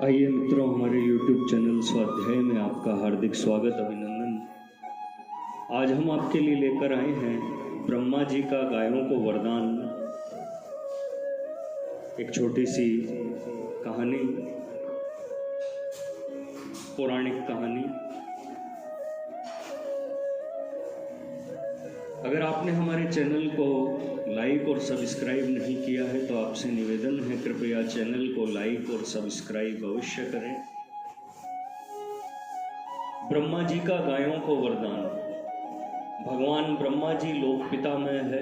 आइए मित्रों, हमारे YouTube चैनल स्वाध्याय में आपका हार्दिक स्वागत, अभिनंदन। आज हम आपके लिए लेकर आए हैं ब्रह्मा जी का गायों को वरदान, एक छोटी सी कहानी, पौराणिक कहानी। अगर आपने हमारे चैनल को लाइक और सब्सक्राइब नहीं किया है तो आपसे निवेदन है, कृपया चैनल को लाइक और सब्सक्राइब अवश्य करें। ब्रह्मा जी का गायों को वरदान। भगवान ब्रह्मा जी लोक पितामह है,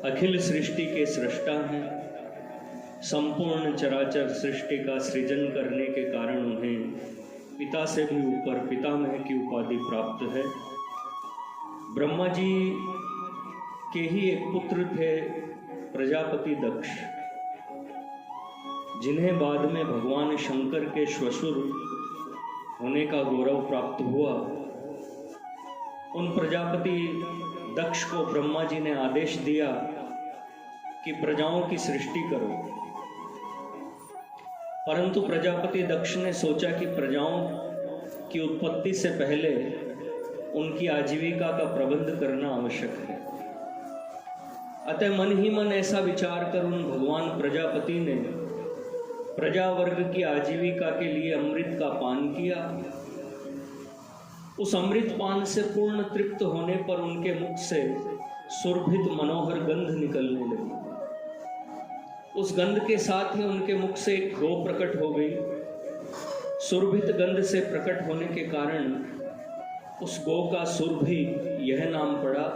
अखिल सृष्टि के सृष्टा हैं। संपूर्ण चराचर सृष्टि का सृजन करने के कारण उन्हें पिता से भी ऊपर पितामह की उपाधि प्राप्त है। ब्रह्मा जी के ही एक पुत्र थे, प्रजापति दक्ष, जिन्हें बाद में भगवान शंकर के श्वशुर होने का गौरव प्राप्त हुआ। उन प्रजापति दक्ष को ब्रह्मा जी ने आदेश दिया कि प्रजाओं की सृष्टि करो, परंतु प्रजापति दक्ष ने सोचा कि प्रजाओं की उत्पत्ति से पहले उनकी आजीविका का प्रबंध करना आवश्यक है। अतः मन ही मन ऐसा विचार कर उन भगवान प्रजापति ने प्रजा वर्ग की आजीविका के लिए अमृत का पान किया। उस अमृत पान से पूर्ण तृप्त होने पर उनके मुख से सुरभित मनोहर गंध निकलने लगी। उस गंध के साथ ही उनके मुख से एक गौ प्रकट हो गई। सुरभित गंध से प्रकट होने के कारण उस गौ का सुरभि यह नाम पड़ा।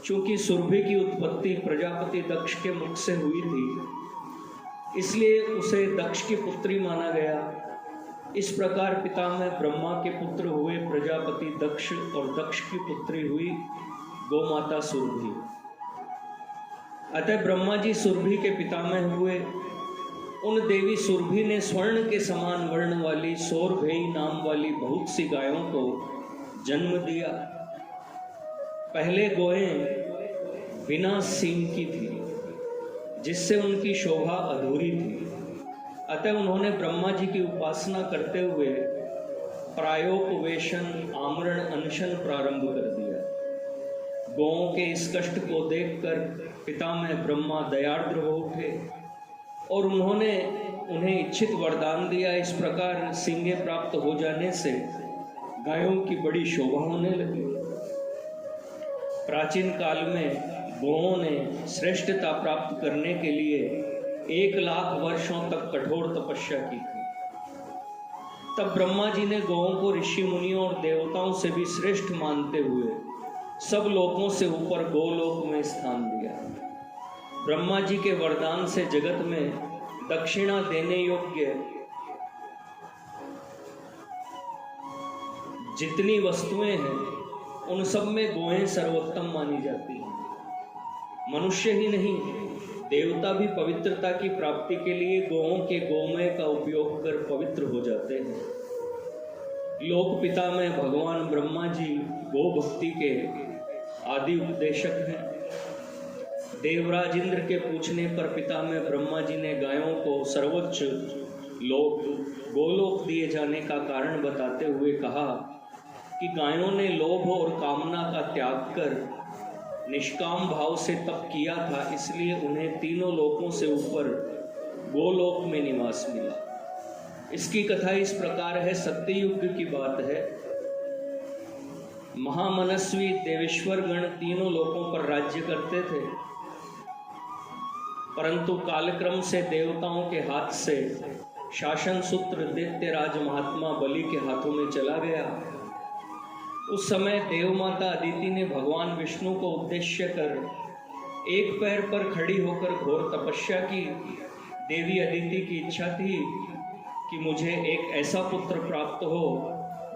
चूंकि सुरभि की उत्पत्ति प्रजापति दक्ष के मुख से हुई थी, इसलिए उसे दक्ष की पुत्री माना गया। इस प्रकार पितामह ब्रह्मा के पुत्र हुए प्रजापति दक्ष और दक्ष की पुत्री हुई गौमाता सुरभि। अतः ब्रह्मा जी सुरभि के पितामह हुए। उन देवी सुरभि ने स्वर्ण के समान वर्ण वाली सौरभेयी नाम वाली बहुत सी गायों को जन्म दिया। पहले गोएं बिना सींग की थी, जिससे उनकी शोभा अधूरी थी। अतः उन्होंने ब्रह्मा जी की उपासना करते हुए प्रायोपवेशन, आमरण अनशन प्रारंभ कर दिया। गौओं के इस कष्ट को देखकर पितामह ब्रह्मा दयार्द्र हो उठे और उन्होंने उन्हें इच्छित वरदान दिया। इस प्रकार सींगें प्राप्त हो जाने से गायों की बड़ी शोभा होने लगी। प्राचीन काल में गौओं ने श्रेष्ठता प्राप्त करने के लिए 1,00,000 वर्षों तक कठोर तपस्या की थी। तब ब्रह्मा जी ने गौओं को ऋषि मुनियों और देवताओं से भी श्रेष्ठ मानते हुए सब लोकों से ऊपर गोलोक में स्थान दिया। ब्रह्मा जी के वरदान से जगत में दक्षिणा देने योग्य जितनी वस्तुएं हैं, उन सब में गोएं सर्वोत्तम मानी जाती हैं। मनुष्य ही नहीं, देवता भी पवित्रता की प्राप्ति के लिए गौओं के गोमय का उपयोग कर पवित्र हो जाते हैं। लोक पिता में भगवान ब्रह्मा जी गो भक्ति के आदि उपदेशक हैं। देवराज इंद्र के पूछने पर पिता में ब्रह्मा जी ने गायों को सर्वोच्च लोक गोलोक दिए जाने का कारण बताते हुए कहा कि गायों ने लोभ और कामना का त्याग कर निष्काम भाव से तप किया था, इसलिए उन्हें तीनों लोकों से ऊपर गोलोक में निवास मिला। इसकी कथा इस प्रकार है। सत्ययुग की बात है। महामनस्वी देवेश्वर गण तीनों लोकों पर राज्य करते थे, परंतु कालक्रम से देवताओं के हाथ से शासन सूत्र दैत्यराज महात्मा बलि के हाथों में चला गया। उस समय देवमाता अदिति ने भगवान विष्णु को उद्देश्य कर एक पैर पर खड़ी होकर घोर तपस्या की। देवी अदिति की इच्छा थी कि मुझे एक ऐसा पुत्र प्राप्त हो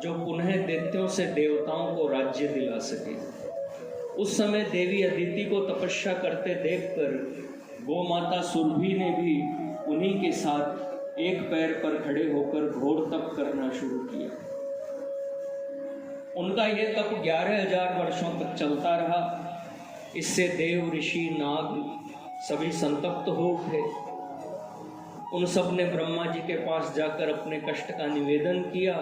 जो पुनः दैत्यों से देवताओं को राज्य दिला सके। उस समय देवी अदिति को तपस्या करते देखकर गोमाता सुरभि ने भी उन्हीं के साथ एक पैर पर खड़े होकर घोर तप करना शुरू किया। उनका यह तप 11,000 वर्षों तक चलता रहा। इससे देव, ऋषि, नाग सभी संतप्त हो उठे। उन सब ने ब्रह्मा जी के पास जाकर अपने कष्ट का निवेदन किया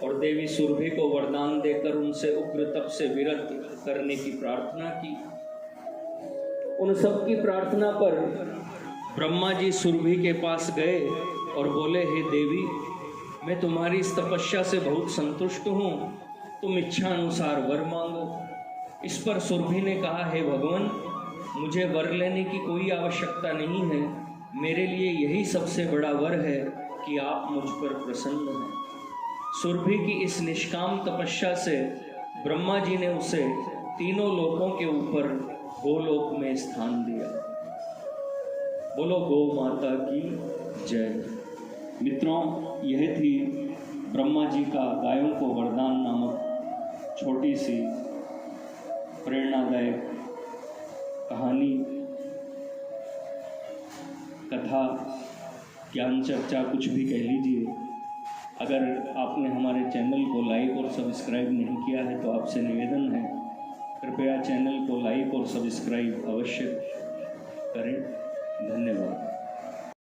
और देवी सुरभि को वरदान देकर उनसे उग्र तप से विरत करने की प्रार्थना की। उन सब की प्रार्थना पर ब्रह्मा जी सुरभि के पास गए और बोले, हे देवी, मैं तुम्हारी इस तपस्या से बहुत संतुष्ट हूँ, तुम इच्छा अनुसार वर मांगो। इस पर सुरभि ने कहा, हे भगवान, मुझे वर लेने की कोई आवश्यकता नहीं है, मेरे लिए यही सबसे बड़ा वर है कि आप मुझ पर प्रसन्न हैं। सुरभि की इस निष्काम तपस्या से ब्रह्मा जी ने उसे तीनों लोकों के ऊपर गोलोक में स्थान दिया। बोलो गौ माता की जय। मित्रों, यह थी ब्रह्मा जी का गायों को वरदान नामक छोटी सी प्रेरणादायक कहानी, कथा, ज्ञान चर्चा, कुछ भी कह लीजिए। अगर आपने हमारे चैनल को लाइक और सब्सक्राइब नहीं किया है तो आपसे निवेदन है, कृपया चैनल को लाइक और सब्सक्राइब अवश्य करें। धन्यवाद।